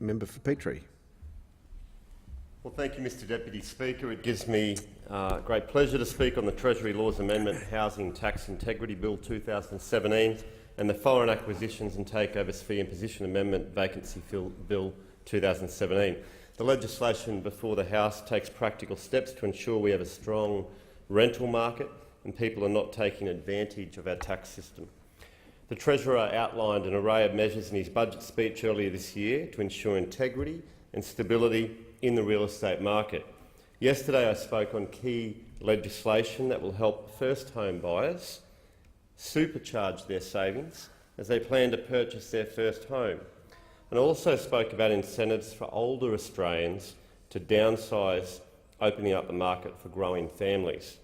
Member for Petrie. Well, thank you, Mr Deputy Speaker. It gives me great pleasure to speak on the Treasury Laws Amendment Housing Tax Integrity Bill 2017 and the Foreign Acquisitions and Takeovers Fee Imposition Amendment Vacancy Bill 2017. The legislation before the House takes practical steps to ensure we have a strong rental market and people are not taking advantage of our tax system. The Treasurer outlined an array of measures in his budget speech earlier this year to ensure integrity and stability in the real estate market. Yesterday I spoke on key legislation that will help first home buyers supercharge their savings as they plan to purchase their first home. And I also spoke about incentives for older Australians to downsize, opening up the market for growing families.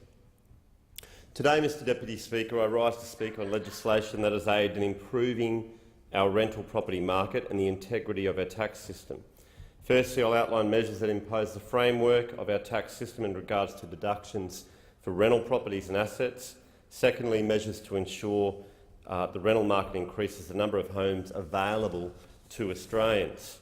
Today, Mr Deputy Speaker, I rise to speak on legislation that has aided in improving our rental property market and the integrity of our tax system. Firstly, I'll outline measures that impose the framework of our tax system in regards to deductions for rental properties and assets. Secondly, measures to ensure the rental market increases the number of homes available to Australians.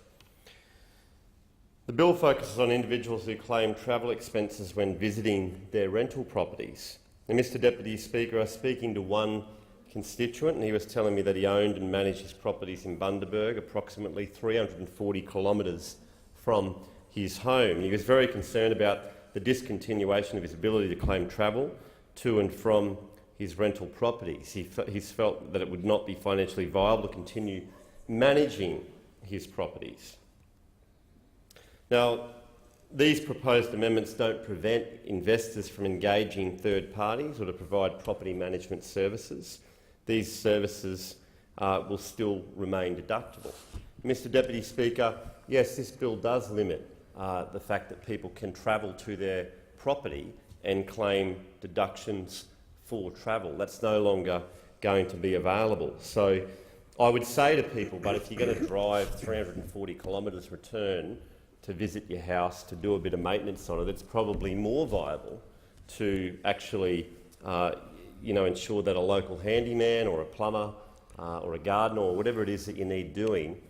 The bill focuses on individuals who claim travel expenses when visiting their rental properties. And Mr Deputy Speaker, I was speaking to one constituent and he was telling me that he owned and managed his properties in Bundaberg, approximately 340 kilometres from his home. He was very concerned about the discontinuation of his ability to claim travel to and from his rental properties. He's felt that it would not be financially viable to continue managing his properties. Now, these proposed amendments don't prevent investors from engaging third parties or to provide property management services. These services will still remain deductible. Mr Deputy Speaker, yes, this bill does limit the fact that people can travel to their property and claim deductions for travel. That's no longer going to be available. So I would say to people, but if you're going to drive 340 kilometres return to visit your house, to do a bit of maintenance on it, it's probably more viable to actually ensure that a local handyman or a plumber or a gardener or whatever it is that you need doing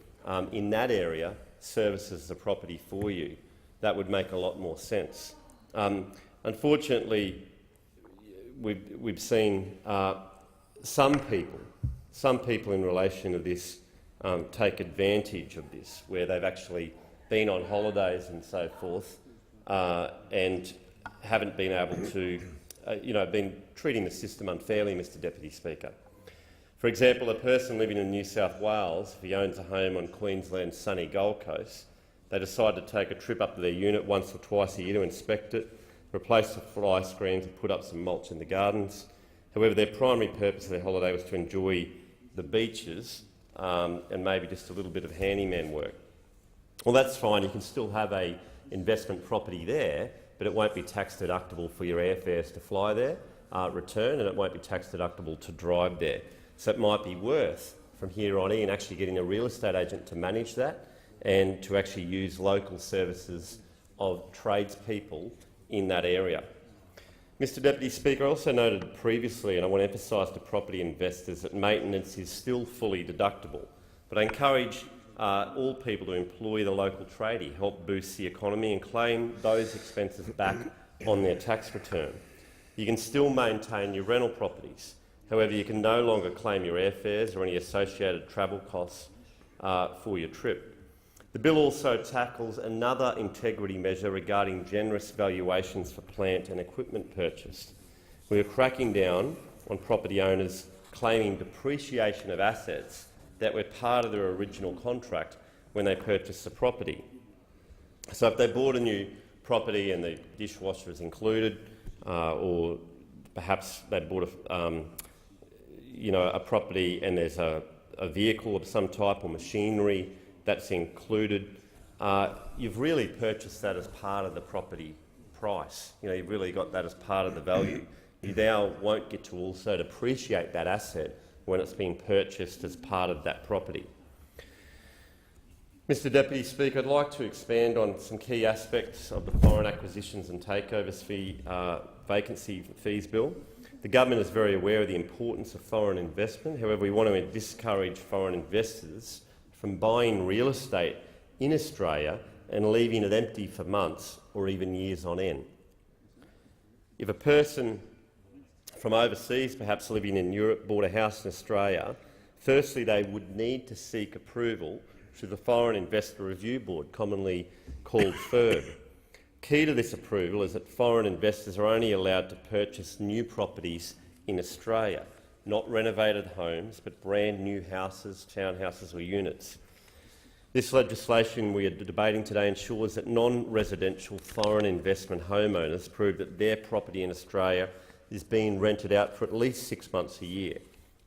in that area services the property for you. That would make a lot more sense. Unfortunately, we've seen some people in relation to this take advantage of this, where they've actually been on holidays and so forth and haven't been able to, been treating the system unfairly, Mr Deputy Speaker. For example, a person living in New South Wales, if he owns a home on Queensland's sunny Gold Coast, they decide to take a trip up to their unit once or twice a year to inspect it, replace the fly screens and put up some mulch in the gardens. However, their primary purpose of their holiday was to enjoy the beaches and maybe just a little bit of handyman work. Well, that's fine. You can still have an investment property there, but it won't be tax deductible for your airfares to fly there, return, and it won't be tax deductible to drive there. So it might be worth, from here on in, actually getting a real estate agent to manage that and to actually use local services of tradespeople in that area. Mr Deputy Speaker, I also noted previously, and I want to emphasise to property investors, that maintenance is still fully deductible, but I encourage all people to employ the local tradie, help boost the economy and claim those expenses back on their tax return. You can still maintain your rental properties. However, you can no longer claim your airfares or any associated travel costs for your trip. The bill also tackles another integrity measure regarding generous valuations for plant and equipment purchased. We are cracking down on property owners claiming depreciation of assets that were part of their original contract when they purchased the property. So if they bought a new property and the dishwasher is included, or perhaps they bought a property and there's a vehicle of some type or machinery that's included, you've really purchased that as part of the property price. You've really got that as part of the value. You now won't get to also depreciate that asset when it's been purchased as part of that property. Mr Deputy Speaker, I'd like to expand on some key aspects of the Foreign Acquisitions and Takeovers Fee Vacancy Fees Bill. The government is very aware of the importance of foreign investment. However, we want to discourage foreign investors from buying real estate in Australia and leaving it empty for months or even years on end. If a person from overseas, perhaps living in Europe, bought a house in Australia, firstly they would need to seek approval through the Foreign Investor Review Board, commonly called FIRB. Key to this approval is that foreign investors are only allowed to purchase new properties in Australia, not renovated homes, but brand new houses, townhouses or units. This legislation we are debating today ensures that non-residential foreign investment homeowners prove that their property in Australia is being rented out for at least 6 months a year.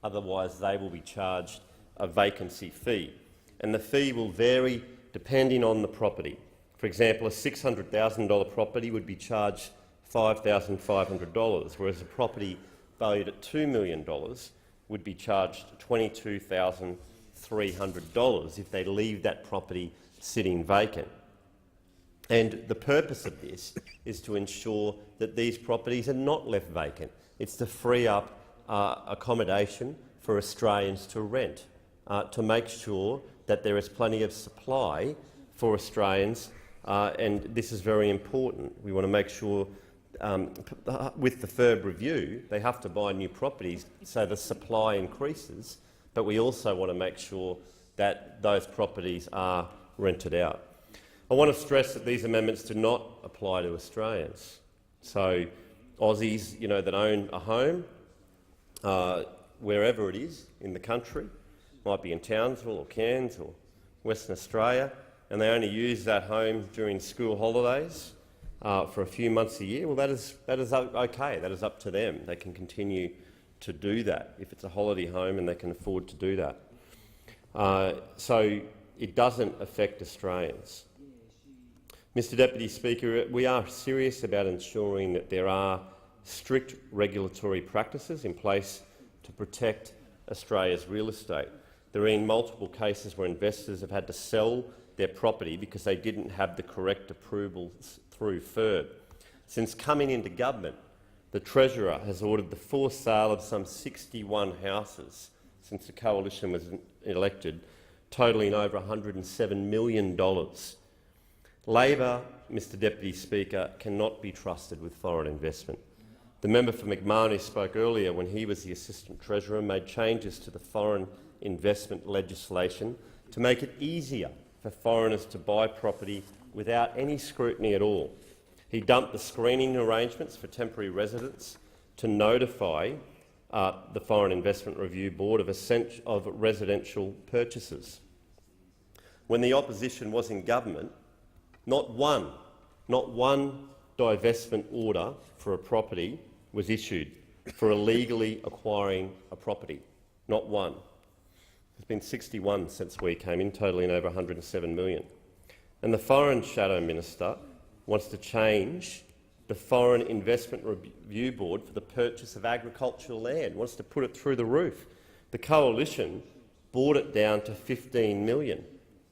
Otherwise, they will be charged a vacancy fee, and the fee will vary depending on the property. For example, a $600,000 property would be charged $5,500, whereas a property valued at $2 million would be charged $22,300 if they leave that property sitting vacant. And the purpose of this is to ensure that these properties are not left vacant. It's to free up accommodation for Australians to rent, to make sure that there is plenty of supply for Australians, and this is very important. We want to make sure with the FIRB review they have to buy new properties so the supply increases, but we also want to make sure that those properties are rented out. I want to stress that these amendments do not apply to Australians. So Aussies, that own a home, wherever it is in the country, might be in Townsville or Cairns or Western Australia, and they only use that home during school holidays for a few months a year, well, that is okay. That is up to them. They can continue to do that if it's a holiday home and they can afford to do that. So it doesn't affect Australians. Mr Deputy Speaker, we are serious about ensuring that there are strict regulatory practices in place to protect Australia's real estate. There have been multiple cases where investors have had to sell their property because they didn't have the correct approvals through FIRB. Since coming into government, the Treasurer has ordered the forced sale of some 61 houses since the Coalition was elected, totalling over $107 million. Labor, Mr Deputy Speaker, cannot be trusted with foreign investment. The member for McMahon who spoke earlier, when he was the Assistant Treasurer, made changes to the foreign investment legislation to make it easier for foreigners to buy property without any scrutiny at all. He dumped the screening arrangements for temporary residents to notify the Foreign Investment Review Board of residential purchases. When the opposition was in government, not one divestment order for a property was issued for illegally acquiring a property. Not one. There's been 61 since we came in, totalling over $107 million. And the Foreign Shadow Minister wants to change the Foreign Investment Review Board for the purchase of agricultural land, wants to put it through the roof. The Coalition brought it down to $15 million,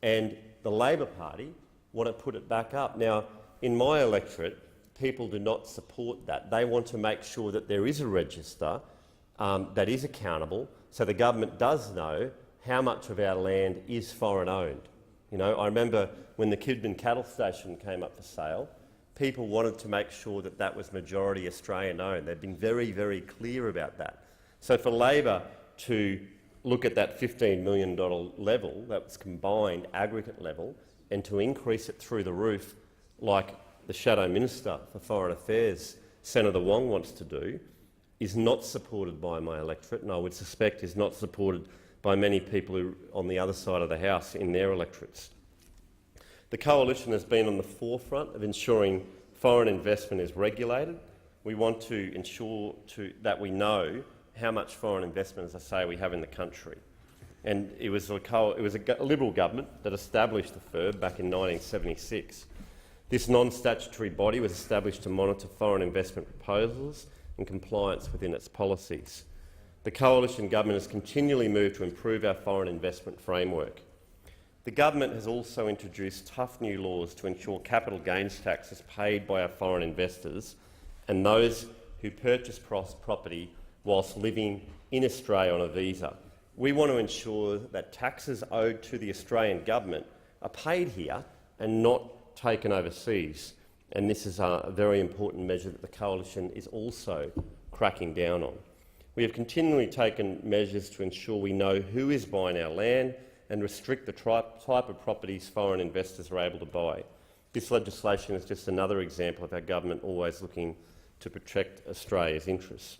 and the Labor Party want to put it back up. Now, in my electorate, people do not support that. They want to make sure that there is a register that is accountable, so the government does know how much of our land is foreign-owned. I remember when the Kidman cattle station came up for sale, people wanted to make sure that that was majority Australian-owned. They've been very, very clear about that. So for Labor to look at that $15 million level, that was combined aggregate level, and to increase it through the roof like the Shadow Minister for Foreign Affairs, Senator Wong, wants to do, is not supported by my electorate, and I would suspect is not supported by many people who on the other side of the House in their electorates. The Coalition has been on the forefront of ensuring foreign investment is regulated. We want to ensure that we know how much foreign investment, as I say, we have in the country. And it was a Liberal government that established the FIRB back in 1976. This non-statutory body was established to monitor foreign investment proposals and compliance within its policies. The Coalition government has continually moved to improve our foreign investment framework. The government has also introduced tough new laws to ensure capital gains tax is paid by our foreign investors and those who purchase property whilst living in Australia on a visa. We want to ensure that taxes owed to the Australian government are paid here and not taken overseas. And this is a very important measure that the Coalition is also cracking down on. We have continually taken measures to ensure we know who is buying our land and restrict the type of properties foreign investors are able to buy. This legislation is just another example of our government always looking to protect Australia's interests.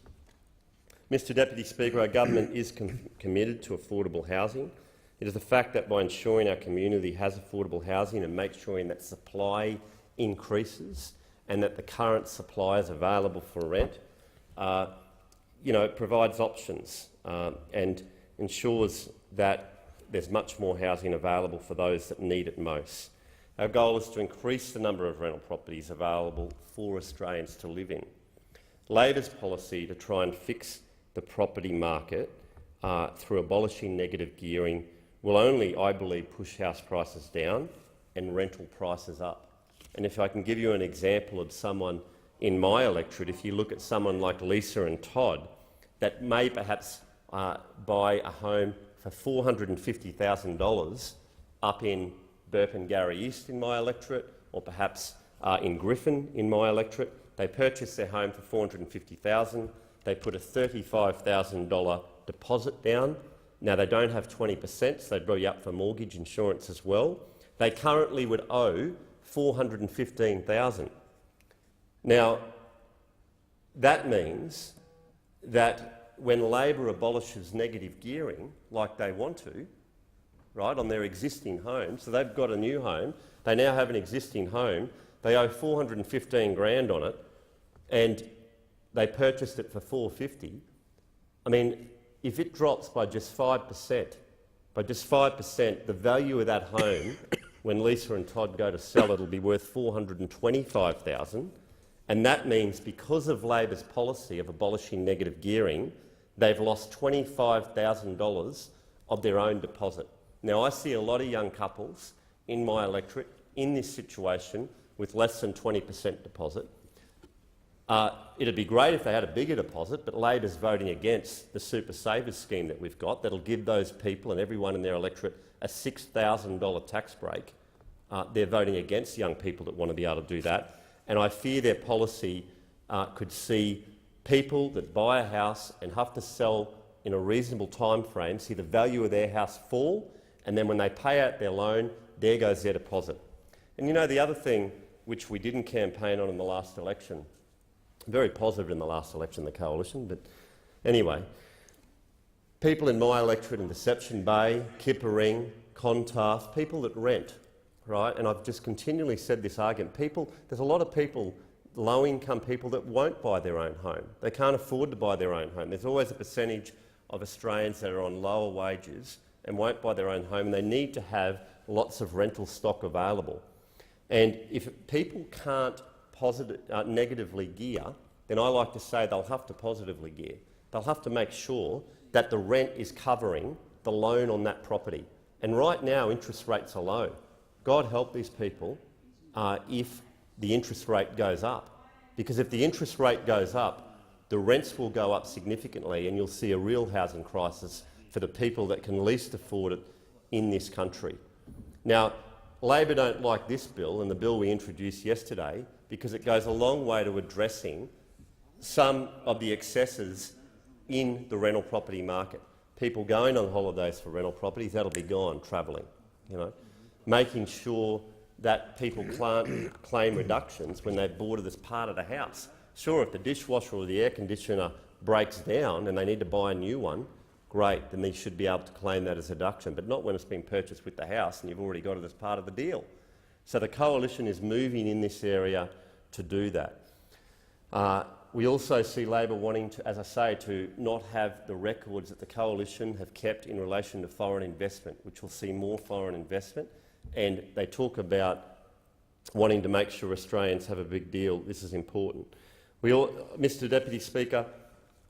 Mr Deputy Speaker, our government is committed to affordable housing. It is a fact that by ensuring our community has affordable housing and make sure that supply increases and that the current supply is available for rent, it provides options and ensures that there's much more housing available for those that need it most. Our goal is to increase the number of rental properties available for Australians to live in. Labor's policy to try and fix the property market through abolishing negative gearing will only, I believe, push house prices down and rental prices up. And if I can give you an example of someone in my electorate, if you look at someone like Lisa and Todd, that may perhaps buy a home for $450,000 up in Burpengary East in my electorate, or perhaps in Griffin in my electorate. They purchase their home for $450,000. They put a $35,000 deposit down. Now, they don't have 20%, so they'd be up for mortgage insurance as well. They currently would owe $415,000. Now, that means that when Labor abolishes negative gearing, like they want to, right, on their existing home, so they've got a new home, they now have an existing home, they owe $415,000 on it, and they purchased it for $450,000. I mean, if it drops by just 5%, the value of that home, when Lisa and Todd go to sell, it'll be worth $425,000. And that means because of Labor's policy of abolishing negative gearing, they've lost $25,000 of their own deposit. Now, I see a lot of young couples in my electorate in this situation with less than 20% deposit. It'd be great if they had a bigger deposit, but Labor's voting against the Super Savers scheme that we've got that'll give those people and everyone in their electorate a $6,000 tax break. They're voting against young people that want to be able to do that. And I fear their policy could see people that buy a house and have to sell in a reasonable time frame, see the value of their house fall, and then when they pay out their loan, there goes their deposit. And you know, the other thing which we didn't campaign on in the last election, very positive in the last election, the Coalition, but anyway, people in my electorate in Deception Bay, Kippa-Ring, Clontarf, people that rent, right? And I've just continually said this argument. There's a lot of people, low-income people, that won't buy their own home. They can't afford to buy their own home. There's always a percentage of Australians that are on lower wages and won't buy their own home, and they need to have lots of rental stock available. And if people can't negatively gear, then I like to say they'll have to positively gear. They'll have to make sure that the rent is covering the loan on that property. And right now, interest rates are low. God help these people if the interest rate goes up. Because if the interest rate goes up, the rents will go up significantly and you'll see a real housing crisis for the people that can least afford it in this country. Now, Labor don't like this bill and the bill we introduced yesterday because it goes a long way to addressing some of the excesses in the rental property market. People going on holidays for rental properties, that'll be gone, travelling, you know. Making sure that people can't claim reductions when they've bought it as part of the house. Sure, if the dishwasher or the air conditioner breaks down and they need to buy a new one, great, then they should be able to claim that as a deduction, but not when it's been purchased with the house and you've already got it as part of the deal. So the Coalition is moving in this area to do that. We also see Labor wanting to, as I say, to not have the records that the Coalition have kept in relation to foreign investment, which will see more foreign investment. And they talk about wanting to make sure Australians have a big deal. This is important. Mr Deputy Speaker,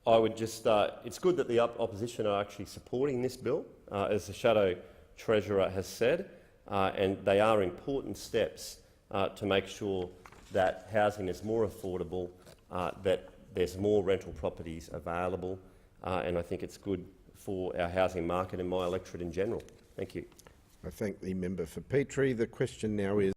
I would just, it's good that the opposition are actually supporting this bill, as the Shadow Treasurer has said, and they are important steps to make sure that housing is more affordable, that there's more rental properties available, and I think it's good for our housing market and my electorate in general. Thank you. I thank the member for Petrie. The question now is